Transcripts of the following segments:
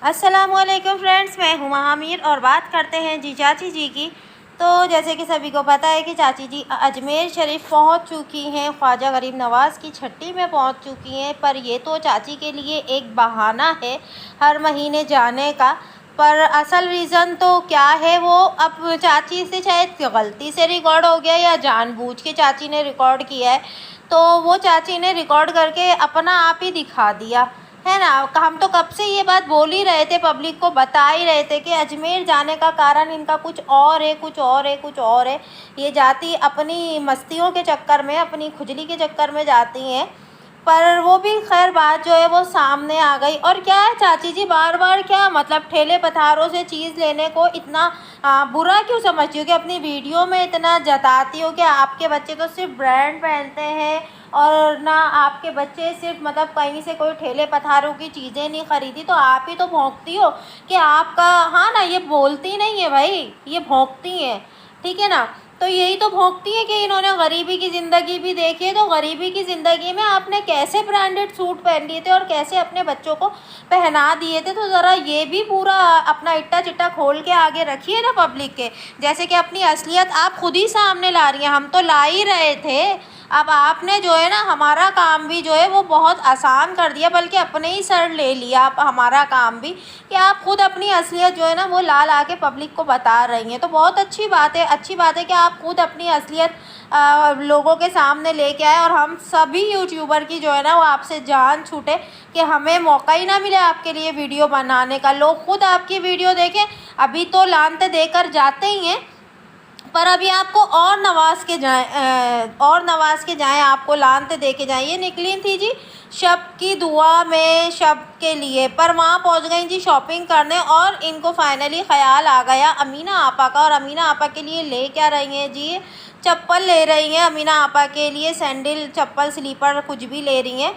अस्सलामुअलैकुम फ्रेंड्स, मैं हुमा आमिर और बात करते हैं जी चाची जी की। तो जैसे कि सभी को पता है कि चाची जी अजमेर शरीफ पहुंच चुकी हैं, ख्वाजा गरीब नवाज़ की छट्टी में पहुंच चुकी हैं। पर ये तो चाची के लिए एक बहाना है हर महीने जाने का। पर असल रीज़न तो क्या है, वो अब चाची से शायद गलती से रिकॉर्ड हो गया या जानबूझ के चाची ने रिकॉर्ड किया है। तो वो चाची ने रिकॉर्ड करके अपना आप ही दिखा दिया है ना। हम तो कब से ये बात बोल ही रहे थे, पब्लिक को बता ही रहे थे कि अजमेर जाने का कारण इनका कुछ और है, कुछ और है, कुछ और है। ये जाती अपनी मस्तियों के चक्कर में, अपनी खुजली के चक्कर में जाती हैं। पर वो भी खैर बात जो है वो सामने आ गई। और क्या है चाची जी, बार बार क्या मतलब ठेले पथारों से चीज़ लेने को इतना बुरा क्यों समझती हो कि अपनी वीडियो में इतना जताती हो कि आपके बच्चे तो सिर्फ ब्रांड पहनते हैं और ना आपके बच्चे सिर्फ मतलब कहीं से कोई ठेले पथारों की चीज़ें नहीं ख़रीदी। तो आप ही तो भौंकती हो कि आपका, हाँ ना, ये बोलती नहीं है भाई, ये भौंकती हैं, ठीक है ना। तो यही तो भौंकती है कि इन्होंने गरीबी की ज़िंदगी भी देखी है। तो गरीबी की ज़िंदगी में आपने कैसे ब्रांडेड सूट पहन लिए थे और कैसे अपने बच्चों को पहना दिए थे। तो ज़रा ये भी पूरा अपना इट्टा चिट्टा खोल के आगे रखिए ना पब्लिक के। जैसे कि अपनी असलियत आप खुद ही सामने ला रही हैं, हम तो ला ही रहे थे। अब आपने जो है ना हमारा काम भी जो है वो बहुत आसान कर दिया, बल्कि अपने ही सर ले लिया आप हमारा काम भी, कि आप खुद अपनी असलियत जो है ना वो ला ला के पब्लिक को बता रही हैं। तो बहुत अच्छी बात है, अच्छी बात है कि आप खुद अपनी असलियत लोगों के सामने लेके आए। और हम सभी यूट्यूबर की जो है ना वो आपसे जान छूटे कि हमें मौका ही ना मिले आपके लिए वीडियो बनाने का। लोग खुद आपकी वीडियो देखें, अभी तो लानते देकर जाते ही हैं, पर अभी आपको और नवाज के जाएं, आपको लानते दे के जाएं। ये निकली थी जी शब की दुआ में शब के लिए, पर वहाँ पहुँच गई जी शॉपिंग करने। और इनको फाइनली ख़याल आ गया अमीना आपा का। और अमीना आपा के लिए ले क्या रही हैं जी, चप्पल ले रही हैं अमीना आपा के लिए, सैंडल, चप्पल, स्लीपर, कुछ भी ले रही हैं।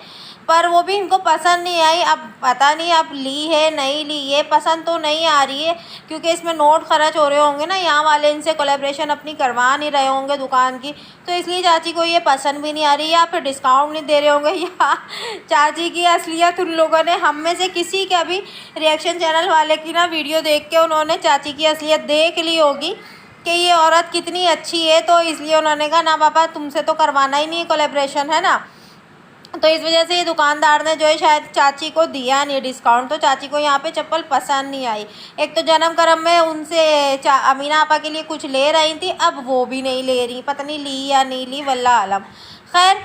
पर वो भी इनको पसंद नहीं आई। अब पता नहीं अब ली है नहीं ली, ये पसंद तो नहीं आ रही है क्योंकि इसमें नोट खर्च हो रहे होंगे ना, यहाँ वाले इनसे कोलैबोरेशन अपनी करवा नहीं रहे होंगे दुकान की, तो इसलिए चाची को ये पसंद भी नहीं आ रही, या फिर डिस्काउंट नहीं दे रहे होंगे, या चाची की असलियत उन लोगों ने, हम में से किसी का भी रिएक्शन चैनल वाले की ना वीडियो देख के उन्होंने चाची की असलियत देख ली होगी कि ये औरत कितनी अच्छी है। तो इसलिए उन्होंने कहा ना पापा, तुमसे तो करवाना ही नहीं कोलैबोरेशन, है ना। तो इस वजह से ये दुकानदार ने जो है शायद चाची को दिया नहीं डिस्काउंट। तो चाची को यहाँ पे चप्पल पसंद नहीं आई। एक तो जन्म कर्म में उनसे अमीना आपा के लिए कुछ ले रही थी, अब वो भी नहीं ले रही, पता नहीं ली या नहीं ली, वल्लाह आलम। खैर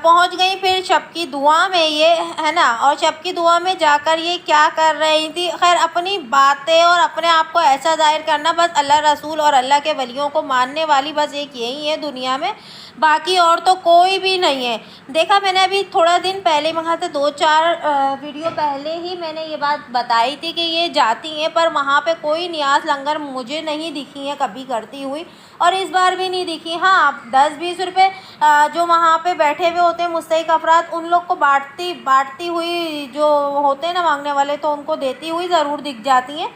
पहुँच गई फिर शब की दुआ में, ये है ना। और शब की दुआ में जाकर ये क्या कर रही थी, खैर अपनी बातें और अपने आप को ऐसा जाहिर करना, बस अल्लाह रसूल और अल्लाह के वलियों को मानने वाली बस एक यही है दुनिया में, बाकी और तो कोई भी नहीं है। देखा मैंने अभी थोड़ा दिन पहले, वहाँ से 2-4 वीडियो पहले ही मैंने ये बात बताई थी कि ये जाती हैं, पर वहाँ पे कोई नियाज लंगर मुझे नहीं दिखी है कभी करती हुई, और इस बार भी नहीं दिखी। हाँ 10-20 रुपये जो वहाँ पे बैठे हुए होते हैं मुस्तहिक अफराद, उन लोग को बाँटती हुई जो होते हैं ना मांगने वाले, तो उनको देती हुई ज़रूर दिख जाती हैं,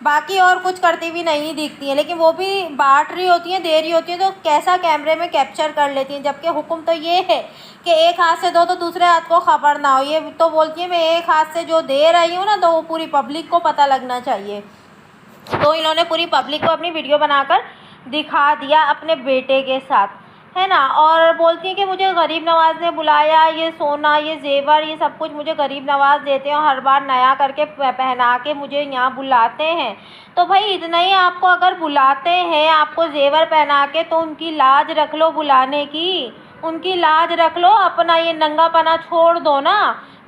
बाकी और कुछ करती भी नहीं दिखती हैं। लेकिन वो भी बांट रही होती हैं, दे रही होती हैं, तो कैसा कैमरे में कैप्चर कर लेती हैं। जबकि हुक्म तो ये है कि एक हाथ से दो तो दूसरे हाथ को ख़बर ना हो। ये तो बोलती है मैं एक हाथ से जो दे रही हूँ ना, तो वो पूरी पब्लिक को पता लगना चाहिए। तो इन्होंने पूरी पब्लिक को अपनी वीडियो बनाकर दिखा दिया अपने बेटे के साथ, है ना। और बोलती है कि मुझे गरीब नवाज़ ने बुलाया, ये सोना, ये जेवर, ये सब कुछ मुझे गरीब नवाज़ देते हैं, और हर बार नया करके पहना के मुझे यहाँ बुलाते हैं। तो भाई इतना ही आपको अगर बुलाते हैं, आपको जेवर पहना के, तो उनकी लाज रख लो बुलाने की, उनकी लाज रख लो, अपना ये नंगापना छोड़ दो ना।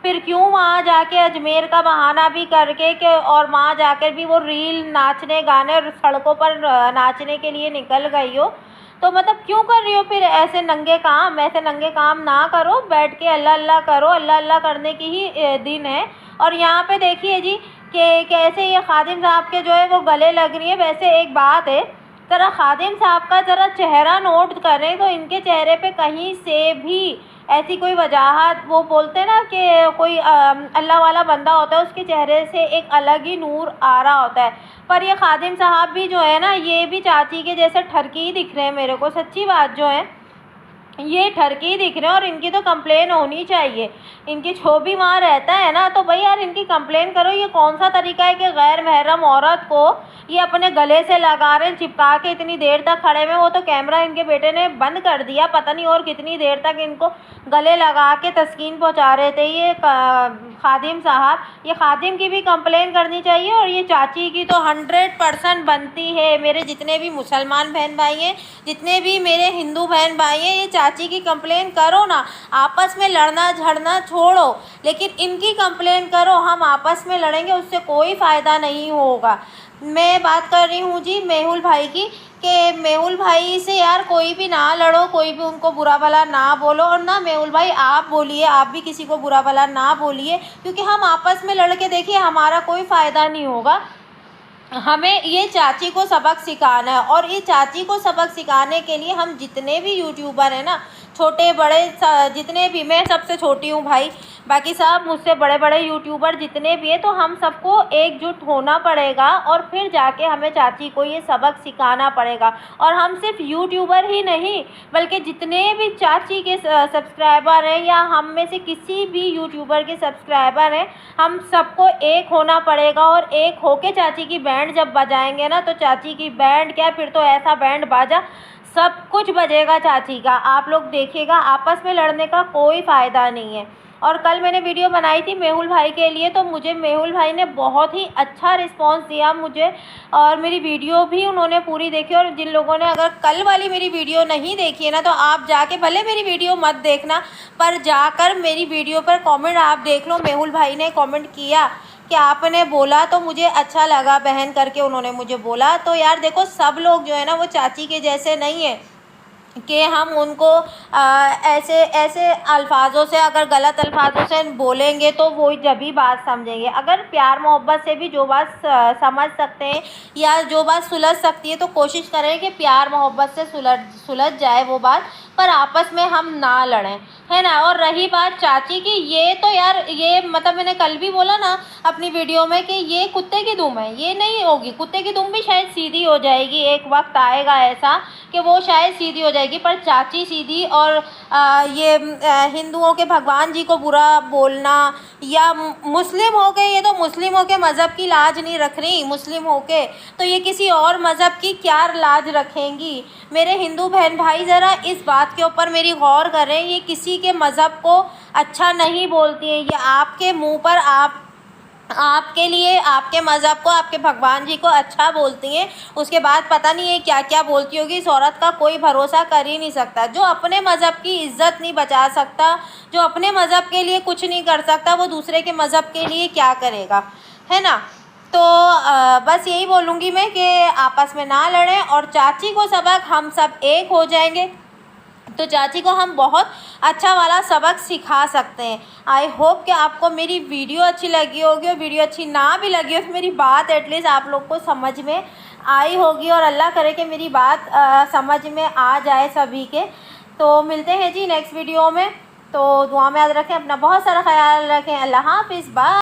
फिर क्यों वहाँ जाके अजमेर का बहाना भी करके कि, और वहाँ जाकर भी वो रील, नाचने गाने और सड़कों पर नाचने के लिए निकल गई हो। तो मतलब क्यों कर रही हो फिर ऐसे नंगे काम, ऐसे नंगे काम ना करो, बैठ के अल्लाह अल्लाह करो, अल्लाह अल्लाह करने की ही दिन है। और यहाँ पे देखिए जी कि कैसे ये खादिम साहब के जो है वो गले लग रही है। वैसे एक बात है, ज़रा खादिम साहब का ज़रा चेहरा नोट करें तो इनके चेहरे पे कहीं से भी ऐसी कोई वजाहत, वो बोलते हैं ना कि कोई अल्लाह वाला बंदा होता है, उसके चेहरे से एक अलग ही नूर आ रहा होता है। पर ये खादिम साहब भी जो है ना, ये भी चाची के जैसे ठरकी ही दिख रहे हैं मेरे को, सच्ची बात जो है। ये ठरकी दिख रहे हैं और इनकी तो कंप्लेन होनी चाहिए। इनकी जो भी वहाँ रहता है ना, तो भाई यार इनकी कंप्लेन करो। ये कौन सा तरीका है कि गैर महरम औरत को ये अपने गले से लगा रहे हैं, चिपका के इतनी देर तक खड़े हुए। वो तो कैमरा इनके बेटे ने बंद कर दिया, पता नहीं और कितनी देर तक इनको गले लगा के तस्कीन पहुँचा रहे थे ये खादिम साहब। ये खादिम की भी कंप्लेन करनी चाहिए और ये चाची की तो 100% बनती है। मेरे जितने भी मुसलमान बहन भाई हैं, जितने भी मेरे हिंदू बहन भाई हैं, ये चाची की कंप्लेन करो ना। आपस में लड़ना झगड़ना छोड़ो, लेकिन इनकी कंप्लेन करो। हम आपस में लड़ेंगे, उससे कोई फ़ायदा नहीं होगा। मैं बात कर रही हूँ जी मेहुल भाई की, कि मेहुल भाई से यार कोई भी ना लड़ो, कोई भी उनको बुरा भला ना बोलो। और ना मेहुल भाई आप बोलिए, आप भी किसी को बुरा भला ना बोलिए, क्योंकि हम आपस में लड़ के देखिए हमारा कोई फ़ायदा नहीं होगा। हमें ये चाची को सबक सिखाना है, और ये चाची को सबक सिखाने के लिए हम जितने भी यूट्यूबर हैं ना, छोटे बड़े जितने भी, मैं सबसे छोटी हूँ भाई, बाकी सब मुझसे बड़े बड़े यूट्यूबर जितने भी हैं, तो हम सबको एकजुट होना पड़ेगा और फिर जाके हमें चाची को ये सबक सिखाना पड़ेगा। और हम सिर्फ यूट्यूबर ही नहीं, बल्कि जितने भी चाची के सब्सक्राइबर हैं या हम में से किसी भी यूट्यूबर के सब्सक्राइबर हैं, हम सबको एक होना पड़ेगा। और एक होके चाची की बैंड जब बजाएंगे ना, तो चाची की बैंड क्या, फिर तो ऐसा बैंड बाजा सब कुछ बजेगा चाची का। आप लोग देखिएगा, आपस में लड़ने का कोई फ़ायदा नहीं है। और कल मैंने वीडियो बनाई थी मेहुल भाई के लिए, तो मुझे मेहुल भाई ने बहुत ही अच्छा रिस्पांस दिया मुझे, और मेरी वीडियो भी उन्होंने पूरी देखी। और जिन लोगों ने अगर कल वाली मेरी वीडियो नहीं देखी है ना, तो आप जाके, भले मेरी वीडियो मत देखना, पर जाकर मेरी वीडियो पर कमेंट आप देख लो। मेहुल भाई ने कमेंट किया कि आपने बोला तो मुझे अच्छा लगा बहन करके, उन्होंने मुझे बोला। तो यार देखो, सब लोग जो है ना वो चाची के जैसे नहीं है कि हम उनको ऐसे ऐसे अल्फाजों से, अगर गलत अल्फाजों से बोलेंगे तो वो जब ही बात समझेंगे। अगर प्यार मोहब्बत से भी जो बात समझ सकते हैं या जो बात सुलझ सकती है, तो कोशिश करें कि प्यार मोहब्बत से सुलझ जाए वो बात, पर आपस में हम ना लड़ें, है ना। और रही बात चाची की, ये तो यार ये मतलब मैंने कल भी बोला ना अपनी वीडियो में कि ये कुत्ते की दुम है, ये नहीं होगी। कुत्ते की दुम भी शायद सीधी हो जाएगी, एक वक्त आएगा ऐसा कि वो शायद सीधी हो जाएगी, पर चाची सीधी। और ये हिंदुओं के भगवान जी को बुरा बोलना, या मुस्लिम हो के, ये तो मुस्लिमों के मज़हब की लाज नहीं रख रही, मुस्लिम हो के तो ये किसी और मज़हब की क्या लाज रखेंगी। मेरे हिंदू बहन भाई ज़रा इस बात के ऊपर मेरी गौर करें, ये किसी के मज़हब को अच्छा नहीं बोलती हैं। ये आपके मुंह पर आपके लिए, आपके मज़हब को, आपके भगवान जी को अच्छा बोलती हैं, उसके बाद पता नहीं है क्या क्या बोलती होगी। इस औरत का कोई भरोसा कर ही नहीं सकता। जो अपने मज़हब की इज़्ज़त नहीं बचा सकता, जो अपने मज़हब के लिए कुछ नहीं कर सकता, वो दूसरे के मज़हब के लिए क्या करेगा, है ना। तो बस यही बोलूँगी मैं कि आपस में ना लड़ें, और चाची को सबक, हम सब एक हो जाएंगे तो चाची को हम बहुत अच्छा वाला सबक सिखा सकते हैं। आई होप कि आपको मेरी वीडियो अच्छी लगी होगी, और वीडियो अच्छी ना भी लगी हो तो मेरी बात एटलीस्ट आप लोग को समझ में आई होगी, और अल्लाह करे कि मेरी बात समझ में आ जाए सभी के। तो मिलते हैं जी नेक्स्ट वीडियो में। तो दुआ में याद रखें, अपना बहुत सारा ख्याल रखें। अल्लाह हाफ़िज़, बाय।